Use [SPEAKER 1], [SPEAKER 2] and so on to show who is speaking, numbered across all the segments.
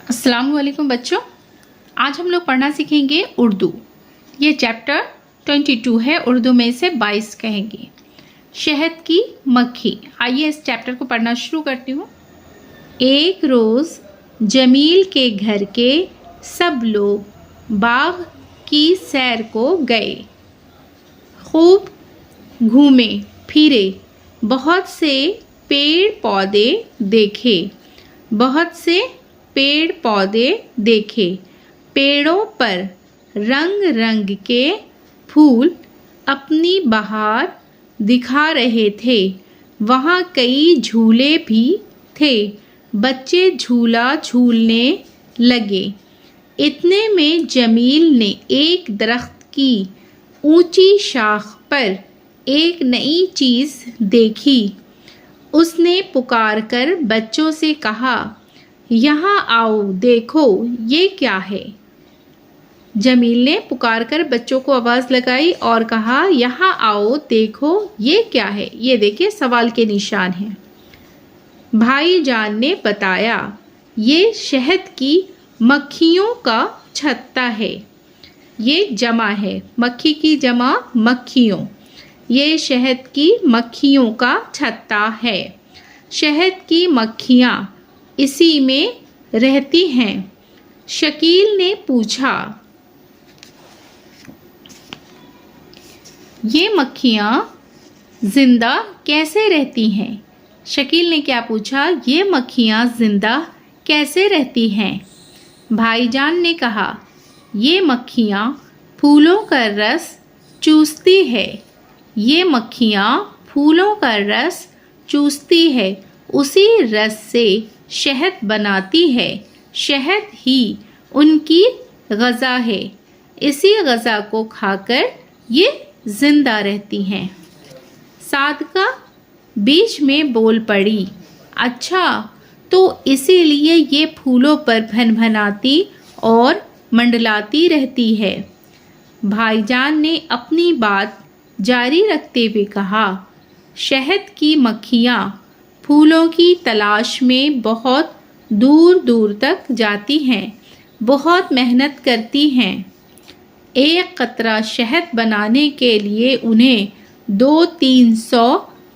[SPEAKER 1] अस्सलाम वालेकुम बच्चों, आज हम लोग पढ़ना सीखेंगे उर्दू। ये चैप्टर 22 है, उर्दू में इसे 22 कहेंगे। शहद की मक्खी। आइए इस चैप्टर को पढ़ना शुरू करती हूँ। एक रोज़ जमील के घर के सब लोग बाग की सैर को गए। खूब घूमे फिरे, बहुत से पेड़ पौधे देखे। पेड़ों पर रंग रंग के फूल अपनी बहार दिखा रहे थे। वहाँ कई झूले भी थे। बच्चे झूला झूलने लगे। इतने में जमील ने एक दरख्त की ऊंची शाख पर एक नई चीज़ देखी। उसने पुकारकर बच्चों से कहा, यहाँ आओ, देखो ये क्या है। जमील ने पुकारकर बच्चों को आवाज़ लगाई और कहा, यहाँ आओ, देखो ये क्या है। ये देखिए सवाल के निशान हैं। भाईजान ने बताया, ये शहद की मक्खियों का छत्ता है। ये जमा है, मक्खी की जमा मक्खियों। ये शहद की मक्खियों का छत्ता है। शहद की मक्खियाँ इसी में रहती हैं। शकील ने पूछा, ये मक्खियाँ जिंदा कैसे रहती हैं? शकील ने क्या पूछा? ये मक्खियाँ जिंदा कैसे रहती हैं? भाईजान ने कहा, ये मक्खियाँ फूलों का रस चूसती है। ये मक्खियाँ फूलों का रस चूसती है, उसी रस से शहद बनाती है। शहद ही उनकी ग़ज़ा है। इसी ग़ज़ा को खाकर ये ज़िंदा रहती हैं। सादका बीच में बोल पड़ी, अच्छा, तो इसीलिए ये फूलों पर भनभनाती और मंडलाती रहती है। भाईजान ने अपनी बात जारी रखते हुए कहा, शहद की मक्खियाँ फूलों की तलाश में बहुत दूर दूर तक जाती हैं, बहुत मेहनत करती हैं। एक कतरा शहद बनाने के लिए उन्हें 200-300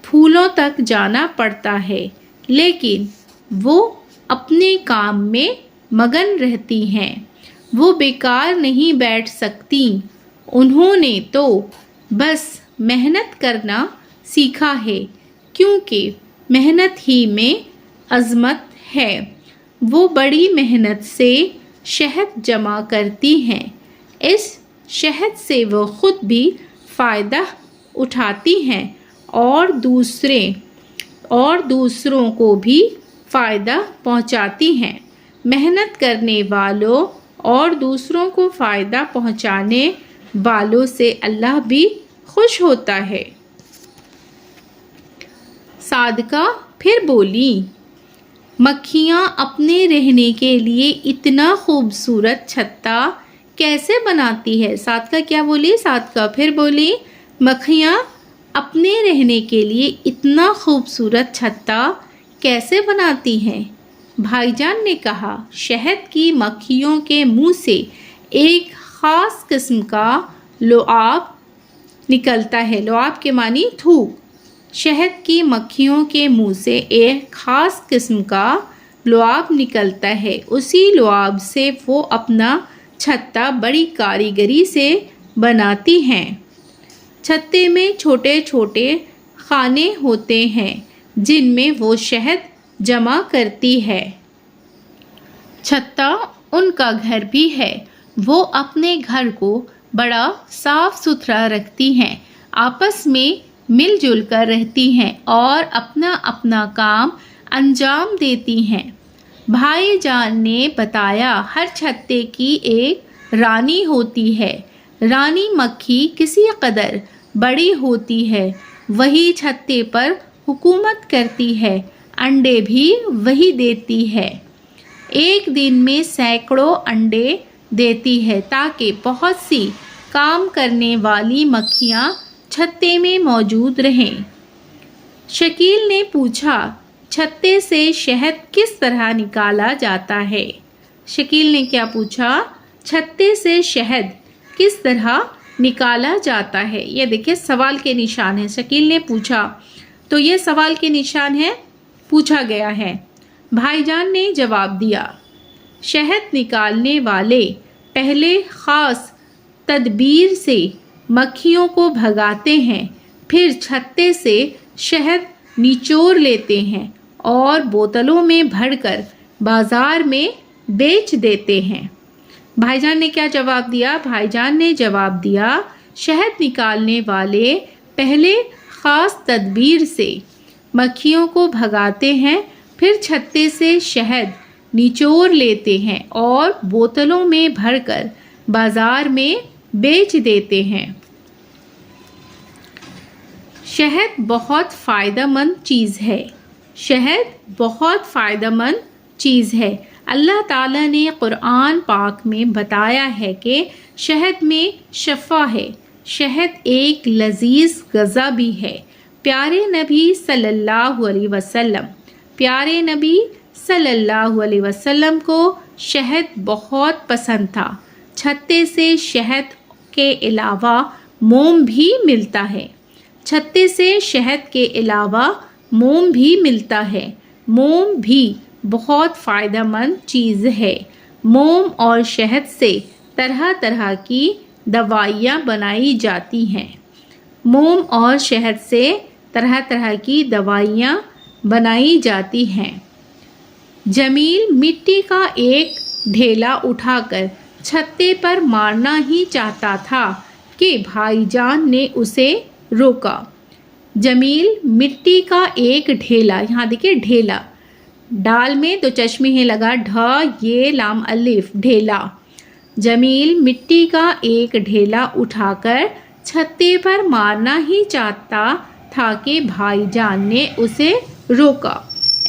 [SPEAKER 1] फूलों तक जाना पड़ता है, लेकिन वो अपने काम में मगन रहती हैं। वो बेकार नहीं बैठ सकती। उन्होंने तो बस मेहनत करना सीखा है, क्योंकि मेहनत ही में अज़मत है। वो बड़ी मेहनत से शहद जमा करती हैं। इस शहद से वो खुद भी फ़ायदा उठाती हैं और दूसरों को भी फ़ायदा पहुंचाती हैं। मेहनत करने वालों और दूसरों को फ़ायदा पहुंचाने वालों से अल्लाह भी खुश होता है। सादका फिर बोली, मक्खियाँ अपने रहने के लिए इतना खूबसूरत छत्ता कैसे बनाती है? सादका क्या बोली? सादका फिर बोली, मक्खियाँ अपने रहने के लिए इतना खूबसूरत छत्ता कैसे बनाती हैं? भाईजान ने कहा, शहद की मक्खियों के मुंह से एक ख़ास किस्म का लुआब निकलता है। लुआब के मानी थूक। शहद की मक्खियों के मुंह से एक ख़ास किस्म का लुआब निकलता है। उसी लुआब से वो अपना छत्ता बड़ी कारीगरी से बनाती हैं। छत्ते में छोटे छोटे खाने होते हैं, जिनमें वो शहद जमा करती है। छत्ता उनका घर भी है। वो अपने घर को बड़ा साफ सुथरा रखती हैं, आपस में मिलजुल कर रहती हैं और अपना अपना काम अंजाम देती हैं। भाईजान ने बताया, हर छत्ते की एक रानी होती है। रानी मक्खी किसी कदर बड़ी होती है, वही छत्ते पर हुकूमत करती है, अंडे भी वही देती है। एक दिन में सैकड़ों अंडे देती है, ताकि बहुत सी काम करने वाली मक्खियाँ छत्ते में मौजूद रहें। शकील ने पूछा, छत्ते से शहद किस तरह निकाला जाता है? शकील ने क्या पूछा? छत्ते से शहद किस तरह निकाला जाता है? ये देखिए सवाल के निशान है। शकील ने पूछा तो ये सवाल के निशान है, पूछा गया है। भाईजान ने जवाब दिया, शहद निकालने वाले पहले ख़ास तदबीर से मक्खियों को भगाते हैं, फिर छत्ते से शहद निचोड़ लेते हैं और बोतलों में भरकर बाज़ार में बेच देते हैं। भाईजान ने क्या जवाब दिया? भाईजान ने जवाब दिया, शहद निकालने वाले पहले ख़ास तदबीर से मक्खियों को भगाते हैं, फिर छत्ते से शहद निचोड़ लेते हैं और बोतलों में भरकर बाज़ार में बेच देते हैं। शहद बहुत फ़ायदेमंद चीज़ है। शहद बहुत फ़ायदेमंद चीज़ है। अल्लाह ताला ने कुरान पाक में बताया है कि शहद में शफ़ा है। शहद एक लजीज़ गज़ा भी है। प्यारे नबी सल्लल्लाहु अलैहि वसल्लम को शहद बहुत पसंद था। छत्ते से शहद के अलावा मोम भी मिलता है। छत्ते से शहद के अलावा मोम भी मिलता है। मोम भी बहुत फ़ायदेमंद चीज़ है। मोम और शहद से तरह तरह की दवाइयाँ बनाई जाती हैं। मोम और शहद से तरह तरह की दवाइयाँ बनाई जाती हैं। जमील मिट्टी का एक ढेला उठाकर छत्ते पर मारना ही चाहता था कि भाईजान ने उसे रोका। जमील मिट्टी का एक ढेला, यहाँ देखिए ढेला, डाल में दो चश्मे हैं लगा, ढ ये लाम अलिफ, ढेला। जमील मिट्टी का एक ढेला उठाकर छत्ते पर मारना ही चाहता था कि भाईजान ने उसे रोका।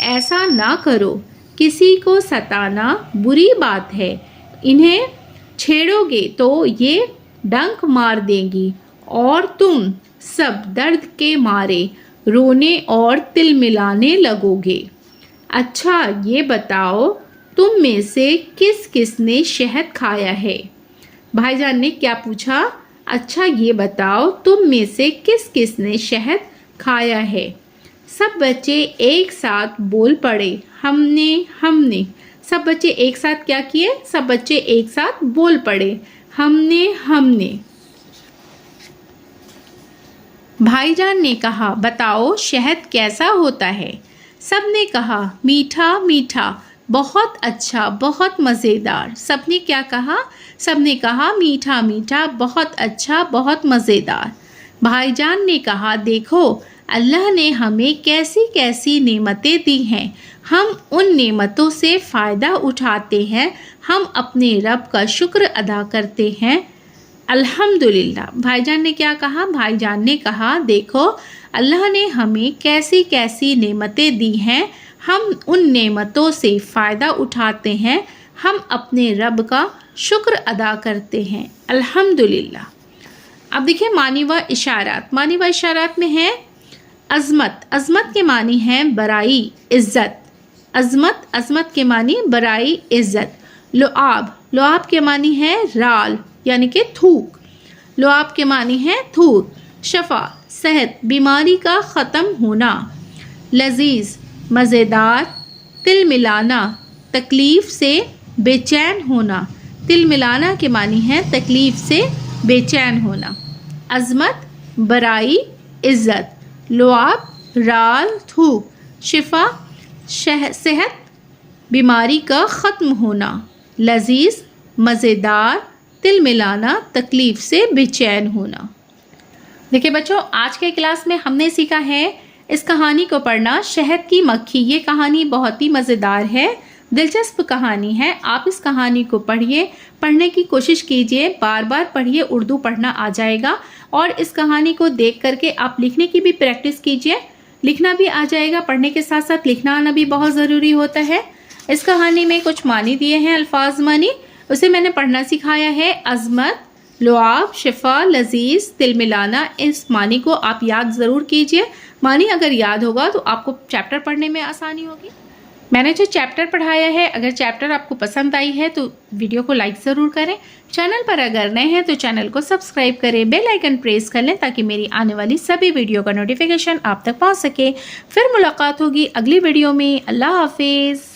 [SPEAKER 1] ऐसा ना करो, किसी को सताना बुरी बात है। इन्हें छेड़ोगे तो ये डंक मार देंगी और तुम सब दर्द के मारे रोने और तिलमिलाने लगोगे। अच्छा ये बताओ, तुम में से किस किस ने शहद खाया है? भाईजान ने क्या पूछा? अच्छा ये बताओ, तुम में से किस किस ने शहद खाया है? सब बच्चे एक साथ बोल पड़े, हमने हमने। सब बच्चे एक साथ क्या किए? सब बच्चे एक साथ बोल पड़े, हमने हमने। भाईजान ने कहा, बताओ शहद कैसा होता है? सब ने कहा, मीठा मीठा, बहुत अच्छा, बहुत मज़ेदार। सब ने क्या कहा? सब ने कहा मीठा मीठा, बहुत अच्छा, बहुत मज़ेदार। भाईजान ने कहा, देखो अल्लाह ने हमें कैसी कैसी नेमतें दी हैं, हम उन नेमतों से फ़ायदा उठाते हैं, हम अपने रब का शुक्र अदा करते हैं, अल्हम्दुलिल्लाह। भाईजान ने क्या कहा? भाईजान ने कहा, देखो अल्लाह ने हमें कैसी कैसी नेमतें दी हैं, हम उन नेमतों से फ़ायदा उठाते हैं, हम अपने रब का शुक्र अदा करते हैं, अल्हम्दुलिल्लाह। अब देखिए मानी व इशारात। मानी व इशारात में है अज़मत। अज़मत के मानी हैं बड़ाई, इज़्ज़त। अज़मत, अज़मत के मानी बड़ाई, इज़्ज़त। लुआब, लुआब के मानी है राल यानी कि थूक। लुआब के मानी है थूक। शफ़ा, सेहत, बीमारी का ख़त्म होना। लजीज़, मज़ेदार। तिल मिलाना, तकलीफ़ से बेचैन होना। तिल मिलाना के मानी है तकलीफ़ से बेचैन होना। अज़मत, बड़ाई, इज़्ज़त। लुआब, राल, थूक। शिफा, सेहत, बीमारी का ख़त्म होना। लजीज़, मज़ेदार। तिल मिलाना, तकलीफ़ से बेचैन होना। देखिए बच्चों, आज के क्लास में हमने सीखा है इस कहानी को पढ़ना, शहद की मक्खी। ये कहानी बहुत ही मज़ेदार है, दिलचस्प कहानी है। आप इस कहानी को पढ़िए, पढ़ने की कोशिश कीजिए, बार बार पढ़िए, उर्दू पढ़ना आ जाएगा। और इस कहानी को देख करके आप लिखने की भी प्रैक्टिस कीजिए, लिखना भी आ जाएगा। पढ़ने के साथ साथ लिखना आना भी बहुत ज़रूरी होता है। इस कहानी में कुछ मानी दिए हैं, अल्फाज मानी, उसे मैंने पढ़ना सिखाया है। अज़मत, लुआब, शिफा, लजीज़, तिल मिलाना, इस मानी को आप याद ज़रूर कीजिए। मानी अगर याद होगा तो आपको चैप्टर पढ़ने में आसानी होगी। میں نے جو چیپٹر پڑھایا ہے، اگر چیپٹر آپ کو پسند آئی ہے تو ویڈیو کو لائک ضرور کریں. چینل پر اگر نئے ہیں تو چینل کو سبسکرائب کریں، بیل آئیکن پریس کر لیں تاکہ میری آنے والی سبھی ویڈیو کا نوٹیفیکیشن آپ تک پہنچ سکے. پھر ملاقات ہوگی اگلی ویڈیو میں. اللہ حافظ.